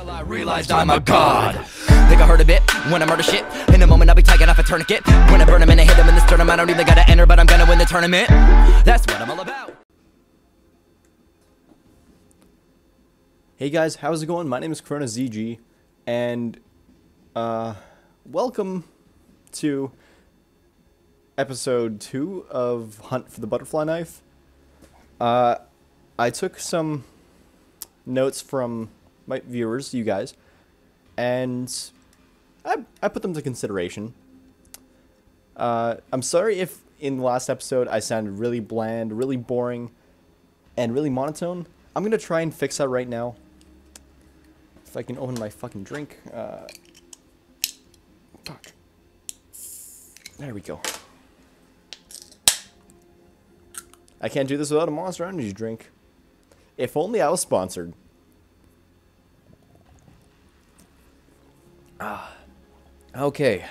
Till I realized I'm a god. Think I heard a bit when I murder shit. In a moment I'll be taking off a tourniquet. When I burn him and I hit him in the sternum, I don't even gotta enter, but I'm gonna win the tournament. That's what I'm all about. Hey guys, how's it going? My name is Cronus, and welcome to episode 2 of Hunt for the Butterfly Knife. I took some notes from my viewers, you guys, and I put them to consideration. I'm sorry if in the last episode I sounded really bland, really boring, and really monotone. I'm gonna try and fix that right now. If I can open my fucking drink. Fuck. There we go. I can't do this without a Monster Energy drink. If only I was sponsored. Okay.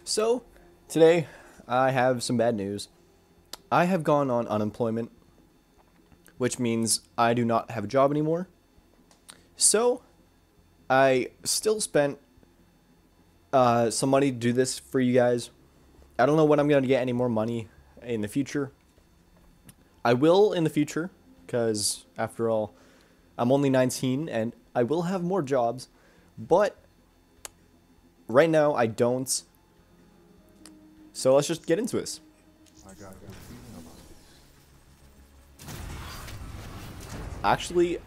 So, today I have some bad news. I have gone on unemployment, which means I do not have a job anymore. So, I still spent some money to do this for you guys. I don't know when I'm going to get any more money in the future. I will in the future, because after all, I'm only 19 and I will have more jobs. But right now I don't. So let's just get into this. Actually,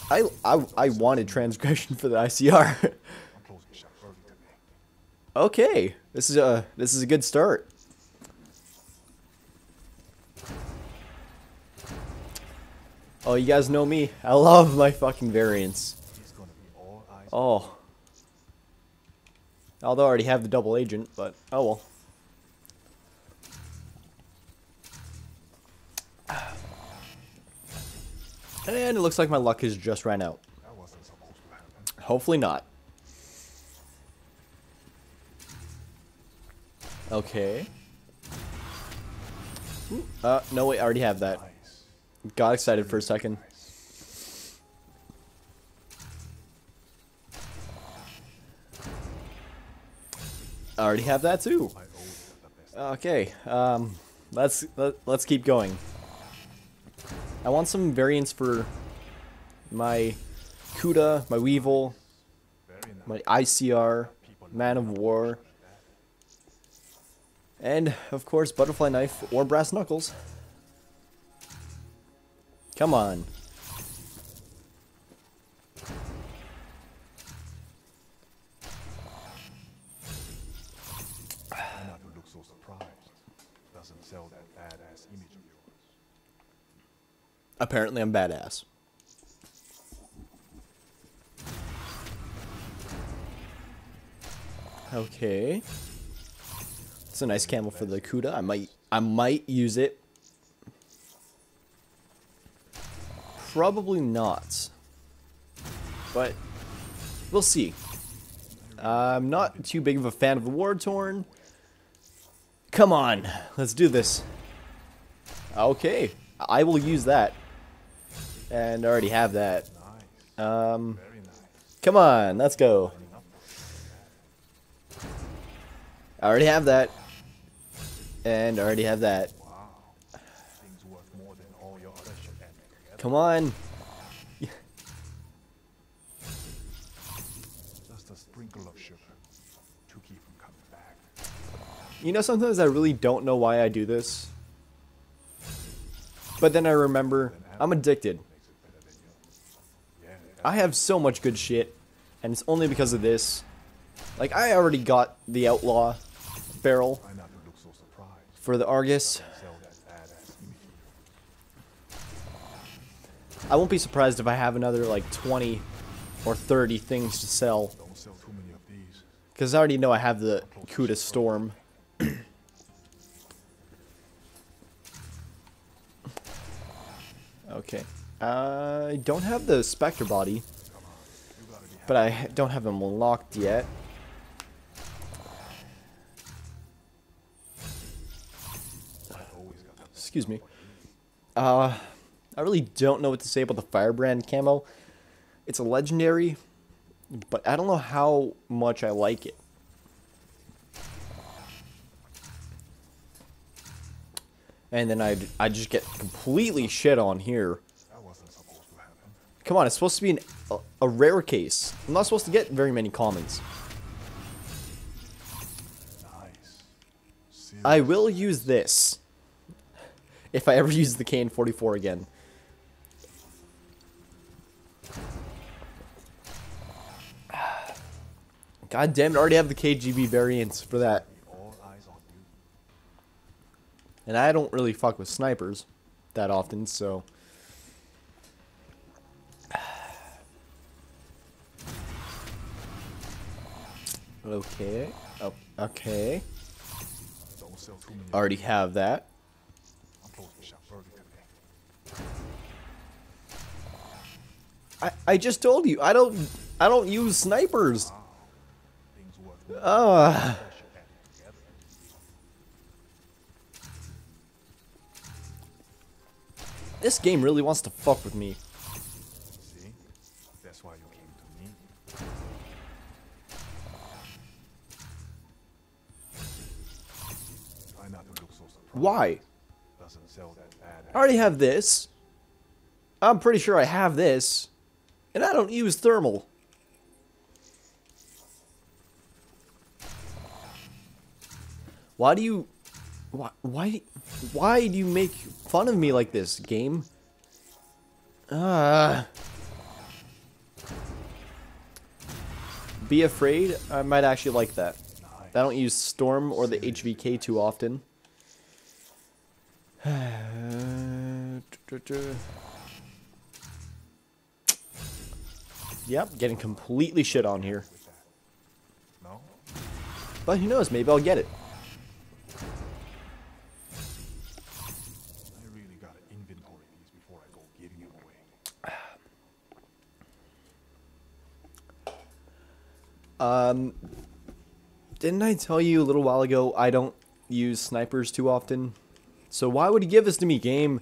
I wanted transgression for the ICR. Okay, this is a good start. Oh, you guys know me. I love my fucking variants. Oh. Although I already have the double agent, but oh well. And it looks like my luck has just ran out. Hopefully not. Okay. No wait, I already have that. Got excited for a second. I already have that too. Okay, let's keep going. I want some variants for my Cuda, my Weevil, my ICR, Man of War, and of course Butterfly Knife or Brass Knuckles. Come on. Not to look so surprised. Doesn't sell that badass image of yours. Apparently I'm badass. Okay. It's a nice camel for the Cuda. I might use it. Probably not. But we'll see. I'm not too big of a fan of the War Torn. Come on, let's do this. Okay, I will use that. And I already have that. Come on, let's go. I already have that. And I already have that. Come on. Just a sprinkle of sugar to keep from coming back. You know, sometimes I really don't know why I do this. But then I remember, I'm addicted. I have so much good shit, and it's only because of this. Like, I already got the Outlaw barrel for the Argus. I won't be surprised if I have another, like, 20 or 30 things to sell. Because I already know I have the Cuda Storm. Okay. I don't have the Spectre body. But I don't have them unlocked yet. Excuse me. I really don't know what to say about the Firebrand camo. It's a legendary, but I don't know how much I like it. And then I just get completely shit on here. That wasn't supposed to happen. Come on, it's supposed to be a rare case. I'm not supposed to get very many commons. Nice. I will use this. If I ever use the KN-44 again. God damn it, I already have the KGB variants for that. All eyes on you. And I don't really fuck with snipers that often, so... Okay. Oh, okay. Don't sell too many. Already have that. I'm close to shop burger today. I just told you, I don't use snipers. Things worth more. Ah. Pressure added together. This game really wants to fuck with me. See? That's why you came to me. Try not to look so surprised. Why? Doesn't sell that bad. I already have this. I'm pretty sure I have this. And I don't use thermal. Why do you... Why do you make fun of me like this, game? Be afraid? I might actually like that. I don't use Storm or the HVK too often. Yep, getting completely shit on here. No? But who knows, maybe I'll get it. I really gotta inventory these before I go giving them away. Didn't I tell you a little while ago I don't use snipers too often? So why would you give this to me, game?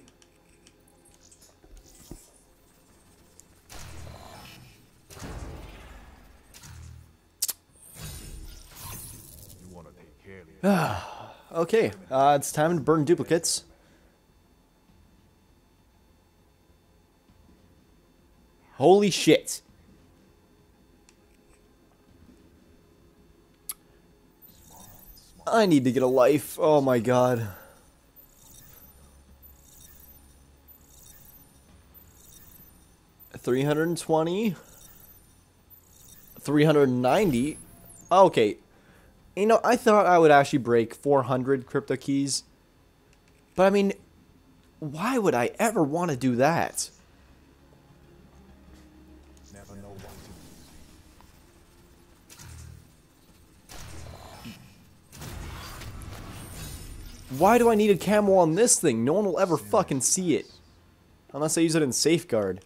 You wanna take care of it. Okay, it's time to burn duplicates. Holy shit. I need to get a life. Oh my god. $320. $390. Okay. You know, I thought I would actually break 400 crypto keys. But I mean, why would I ever want to do that? Never know what to Why do I need a camo on this thing? No one will ever fucking see it. Unless I use it in Safeguard.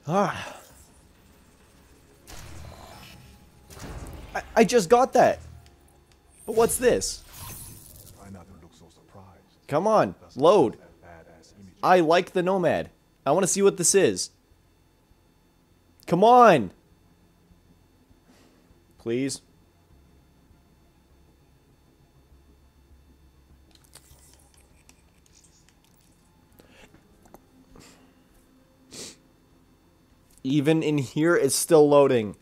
Ah. I just got that. But what's this? try not to look so surprised. Come on, Doesn't load. sell that badass image. I like the Nomad. I want to see what this is. Come on. Please. Even in here, it's still loading.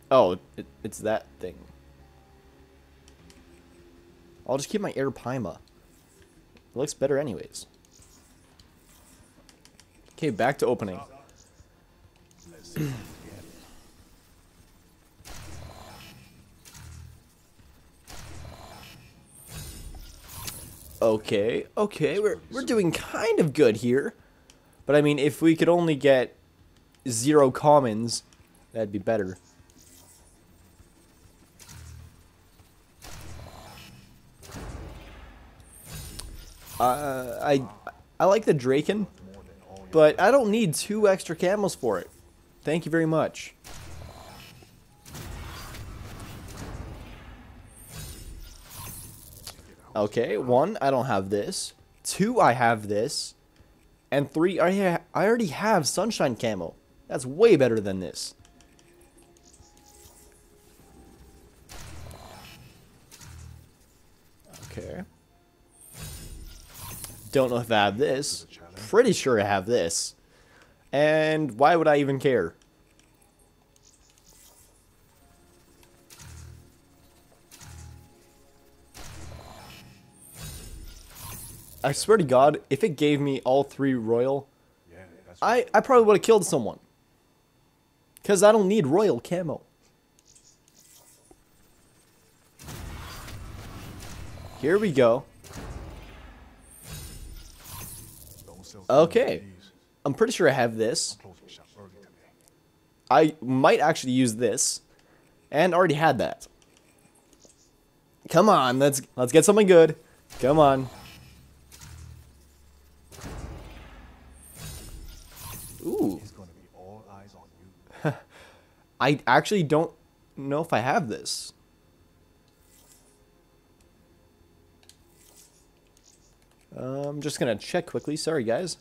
Oh, it's that thing. I'll just keep my Air Paima. It looks better anyways. Okay, back to opening. Let's see what we get. Okay, okay, we're doing kind of good here. But I mean, if we could only get 0 commons, that'd be better. I like the Draken, but I don't need 2 extra camos for it. Thank you very much. Okay, 1, I don't have this. 2, I have this. And 3, I already have sunshine camo. That's way better than this. Okay. Don't know if I have this. Pretty sure I have this. And why would I even care? I swear to God, if it gave me all 3 royal, Yeah, that's I probably would have killed someone. Because I don't need royal camo. Here we go. don't sell Okay. these. I'm pretty sure I have this. Closing shop early today. I might actually use this. And already had that. Come on, let's get something good. Come on. Ooh. It's gonna be all eyes on you. I actually don't know if I have this. I'm just gonna check quickly. Sorry, guys.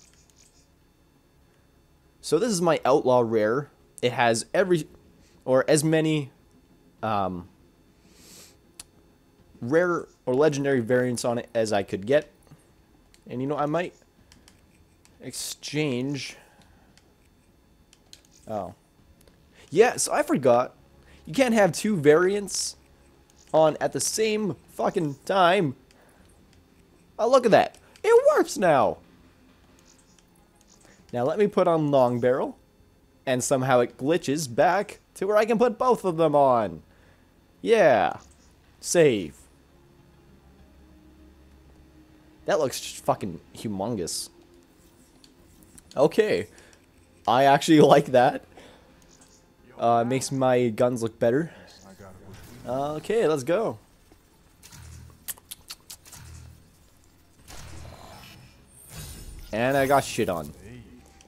So this is my outlaw rare. It has as many rare or legendary variants on it as I could get. And you know, I might exchange. Oh. Yeah, so I forgot. You can't have 2 variants on at the same fucking time. Oh, look at that. It works now. Now let me put on long barrel. And somehow it glitches back to where I can put both of them on. Yeah. Save. That looks just fucking humongous. Okay. I actually like that. Makes my guns look better. I got it. Okay, let's go. And I got shit on. Hey,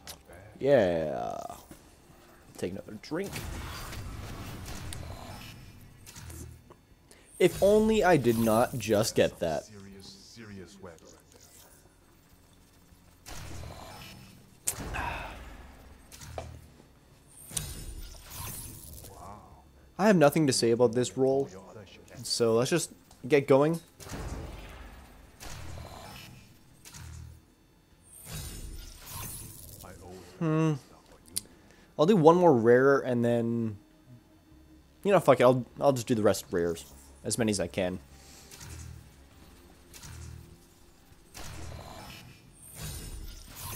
not bad. Yeah. Take another drink. If only I did not just get that. Serious web right there. Wow. I have nothing to say about this roll, Your other shit. so let's just get going. I always stuff for you. I'll do one more rare and then, you know, fuck it. I'll just do the rest rares, as many as I can.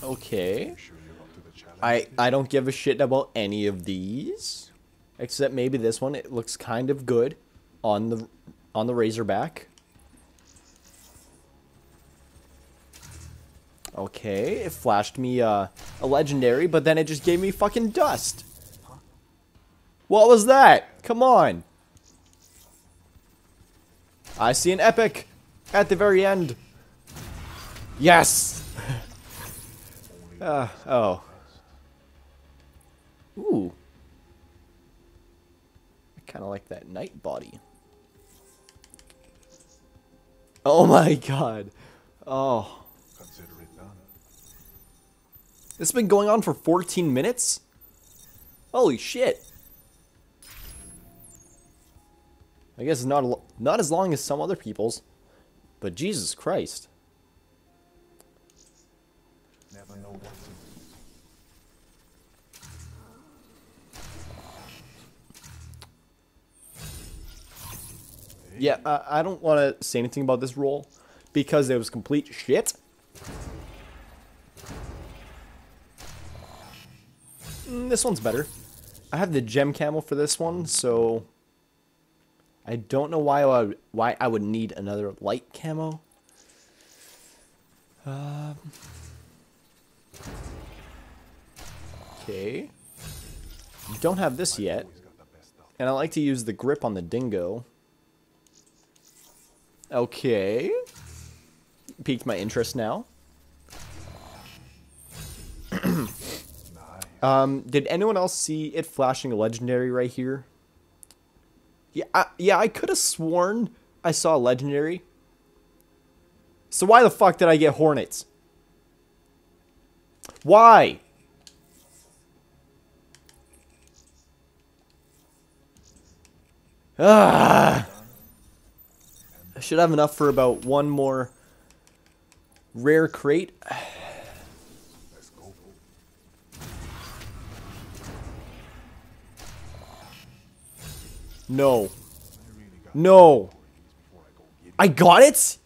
Okay. Sure you're up to the challenge. I don't give a shit about any of these, except maybe this one. It looks kind of good on the Razorback. Okay, it flashed me a legendary, but then it just gave me fucking dust. What was that? Come on. I see an epic at the very end. Yes. Oh. Ooh. I kind of like that night body. Oh my god. Oh. Consider it done. This has been going on for 14 minutes? Holy shit. I guess it's not as long as some other people's, but Jesus Christ. Never know what to do. Yeah, I don't want to say anything about this roll because it was complete shit. This one's better. I have the gem camel for this one, so I don't know why I would need another light camo. Okay. Don't have this yet, Always got the best stuff. and I like to use the grip on the dingo. Okay. Piqued my interest now. Nice. Did anyone else see it flashing a legendary right here? Yeah, I could have sworn I saw a legendary. So why the fuck did I get Hornets? Why? Ah. I should have enough for about one more rare crate. Let's go. No. No. I got it?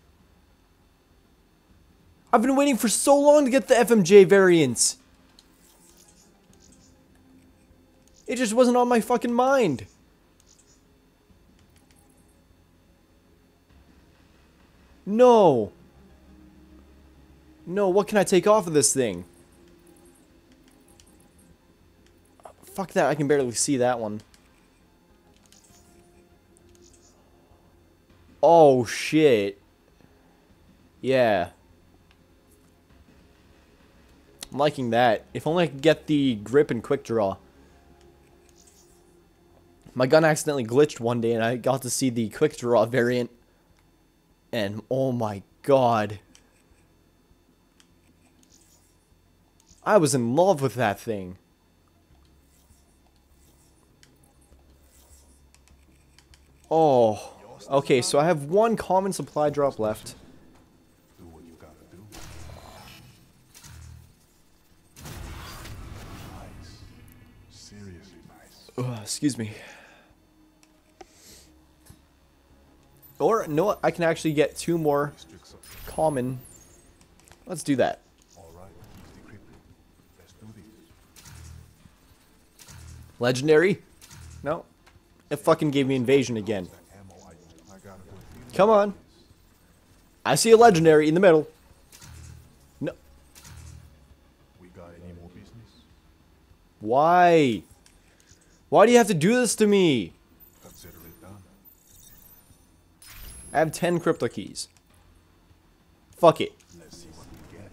I've been waiting for so long to get the FMJ variants. It just wasn't on my fucking mind. No. No, what can I take off of this thing? Fuck that, I can barely see that one. Oh, shit. Yeah. I'm liking that. If only I could get the grip and quick draw. My gun accidentally glitched one day and I got to see the quick draw variant. And oh my god. I was in love with that thing. Oh. Okay, so I have one common supply drop left. Do what you gotta do. Nice. Seriously nice. Excuse me. Or, no, I can actually get two more common. Let's do that. Alright, decrypted. Let's do this. Legendary? No. It fucking gave me invasion again. Ammo item. I gotta put a few Come on. I see a legendary in the middle. No. We got any more business? Why? Why do you have to do this to me? Consider it done. I have 10 crypto keys. Fuck it. Let's see what we get.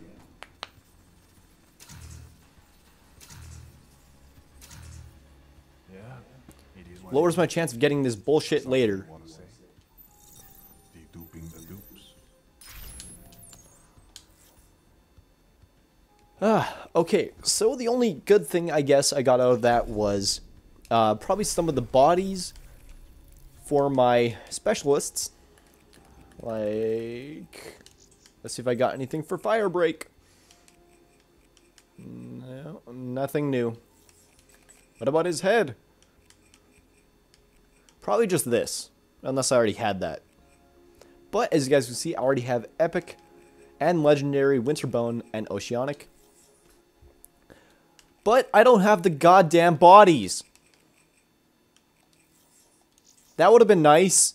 Yeah, it is what Lowers my chance of getting this bullshit later. wanna say. Deduping the dupes. Okay, so the only good thing I guess I got out of that was probably some of the bodies for my specialists. Like, let's see if I got anything for fire break. No, nothing new. What about his head? Probably just this, unless I already had that. But as you guys can see, I already have epic and legendary Winterbone and Oceanic. But I don't have the goddamn bodies. That would have been nice.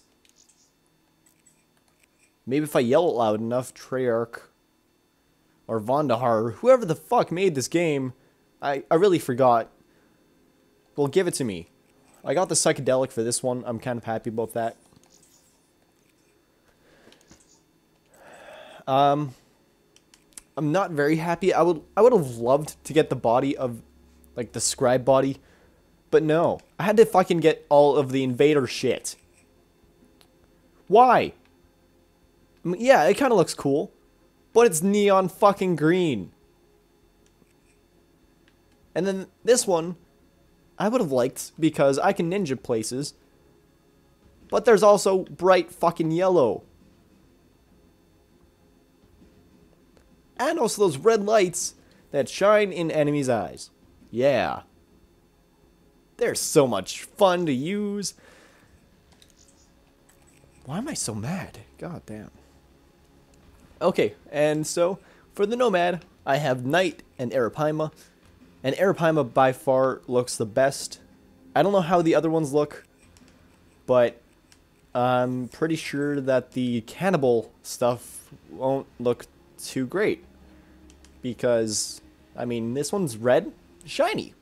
Maybe if I yell it loud enough, Treyarch or Vandahar, whoever the fuck made this game, I really forgot, will give it to me. I got the psychedelic for this one. I'm kind of happy about that. I'm not very happy. I would have loved to get the body of, like, the scribe body, but no. I had to fucking get all of the invader shit. Why? I mean, yeah, it kind of looks cool, but it's neon fucking green. And then this one, I would have liked because I can ninja places, but there's also bright fucking yellow. And also those red lights that shine in enemies' eyes. Yeah. They're so much fun to use. Why am I so mad? God damn. Okay, and so for the Nomad, I have Knight and Arapaima. And Arapaima by far looks the best. I don't know how the other ones look, but I'm pretty sure that the cannibal stuff won't look too great. Because, I mean, this one's red, shiny.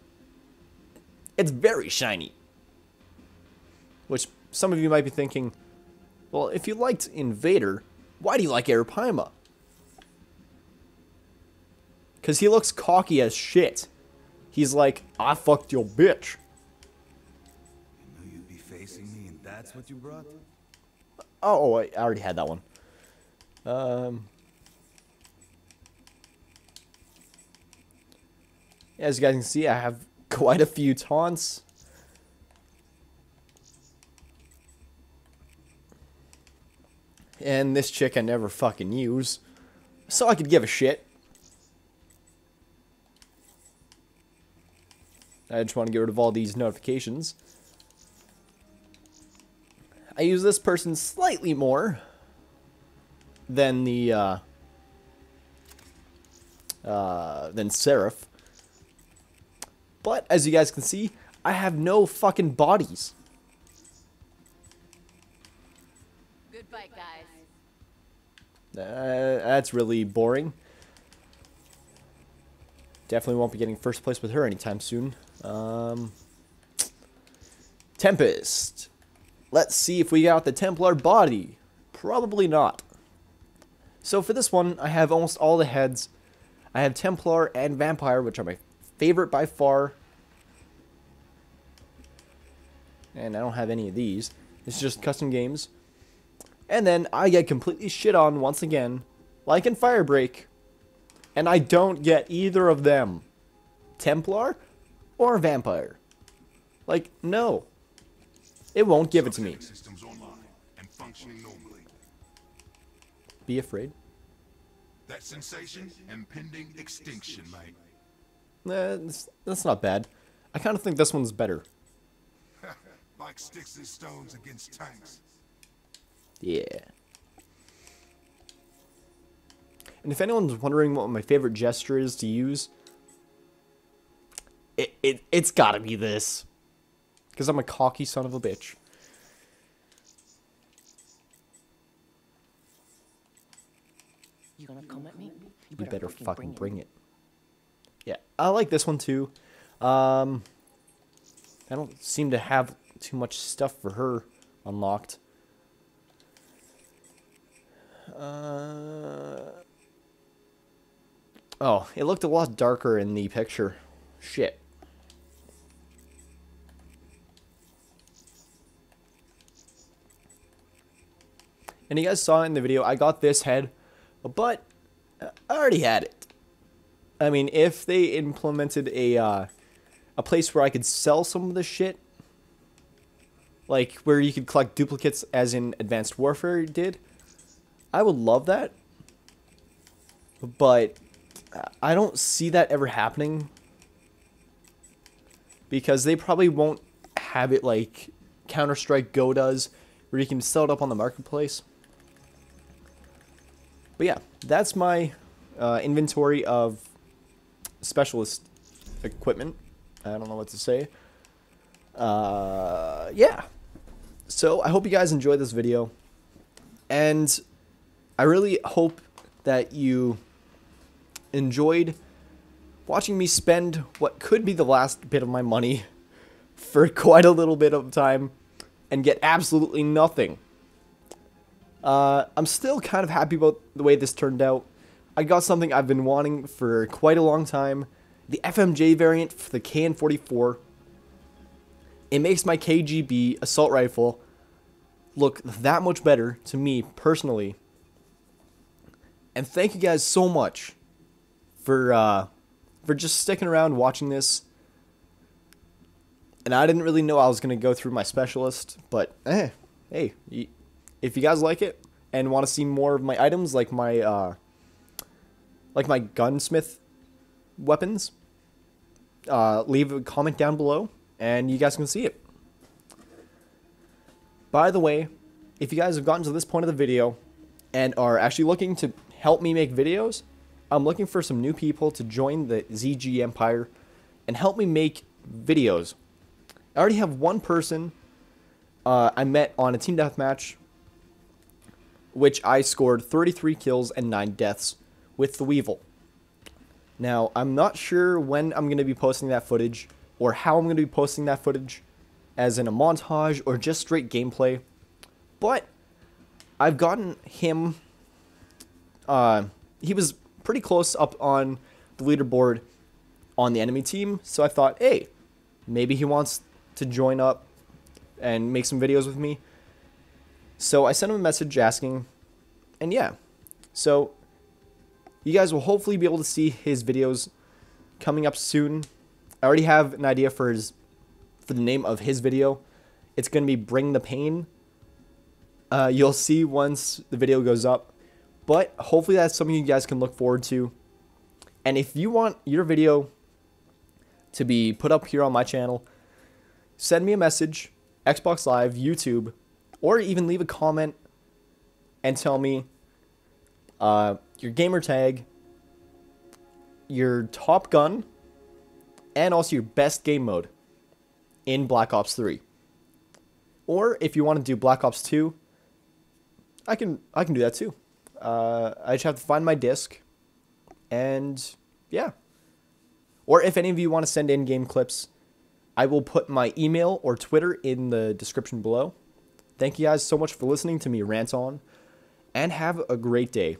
It's very shiny. Which some of you might be thinking, well, if you liked Invader, why do you like Arapaima? Because he looks cocky as shit. He's like, I fucked your bitch. You knew you'd be facing me, and that's what you brought? Oh, I already had that one. As you guys can see, I have quite a few taunts. And this chick I never fucking use, so I could give a shit. I just want to get rid of all these notifications. I use this person slightly more than the than Seraph. But as you guys can see, I have no fucking bodies. Good fight, guys. That's really boring. Definitely won't be getting first place with her anytime soon. Tempest. Let's see if we got the Templar body. Probably not. So for this one, I have almost all the heads. I have Templar and Vampire, which are my favorite by far. And I don't have any of these. It's just custom games. And then I get completely shit on once again, like in Firebreak. And I don't get either of them. Templar or Vampire. Like, no. It won't give it to me. Systems online and functioning normally. Be afraid. That sensation impending extinction, mate. That's not bad. I kind of think this one's better. Like sticks and stones against tanks. Yeah. And if anyone's wondering what my favorite gesture is to use, it's gotta be this. Because I'm a cocky son of a bitch. You gonna come at me? You better fucking bring it. Yeah, I like this one too. I don't seem to have too much stuff for her unlocked. Oh, it looked a lot darker in the picture. Shit. And you guys saw in the video, I got this head, but I already had it. I mean, if they implemented a place where I could sell some of this shit, like where you could collect duplicates as in Advanced Warfare did, I would love that. But I don't see that ever happening. Because they probably won't have it like Counter-Strike Go does, where you can sell it up on the marketplace. But yeah, that's my inventory of specialist equipment. I don't know what to say. Yeah. So I hope you guys enjoyed this video. And I really hope that you enjoyed watching me spend what could be the last bit of my money for quite a little bit of time and get absolutely nothing. I'm still kind of happy about the way this turned out. I got something I've been wanting for quite a long time. The FMJ variant for the KN-44. It makes my KGB assault rifle look that much better to me personally. And thank you guys so much for just sticking around watching this. And I didn't really know I was going to go through my specialist, but hey, if you guys like it and want to see more of my items, like my gunsmith weapons, leave a comment down below and you guys can see it. By the way, if you guys have gotten to this point of the video and are actually looking to help me make videos, I'm looking for some new people to join the ZG Empire and help me make videos. I already have one person I met on a team deathmatch, which I scored 33 kills and 9 deaths with the Weevil. Now, I'm not sure when I'm going to be posting that footage, or how I'm going to be posting that footage, as in a montage or just straight gameplay, but I've gotten him, he was pretty close up on the leaderboard on the enemy team, so I thought, hey, maybe he wants to join up and make some videos with me. So I sent him a message asking, and yeah, so you guys will hopefully be able to see his videos coming up soon. I already have an idea for the name of his video. It's going to be Bring the Pain. You'll see once the video goes up. But hopefully that's something you guys can look forward to. And if you want your video to be put up here on my channel, send me a message, Xbox Live, YouTube, or even leave a comment and tell me your gamer tag, your top gun, and also your best game mode in Black Ops 3. Or if you want to do Black Ops 2, I can do that too. I just have to find my disc, and yeah. Or if any of you want to send in game clips, I will put my email or Twitter in the description below. Thank you guys so much for listening to me rant on, and have a great day.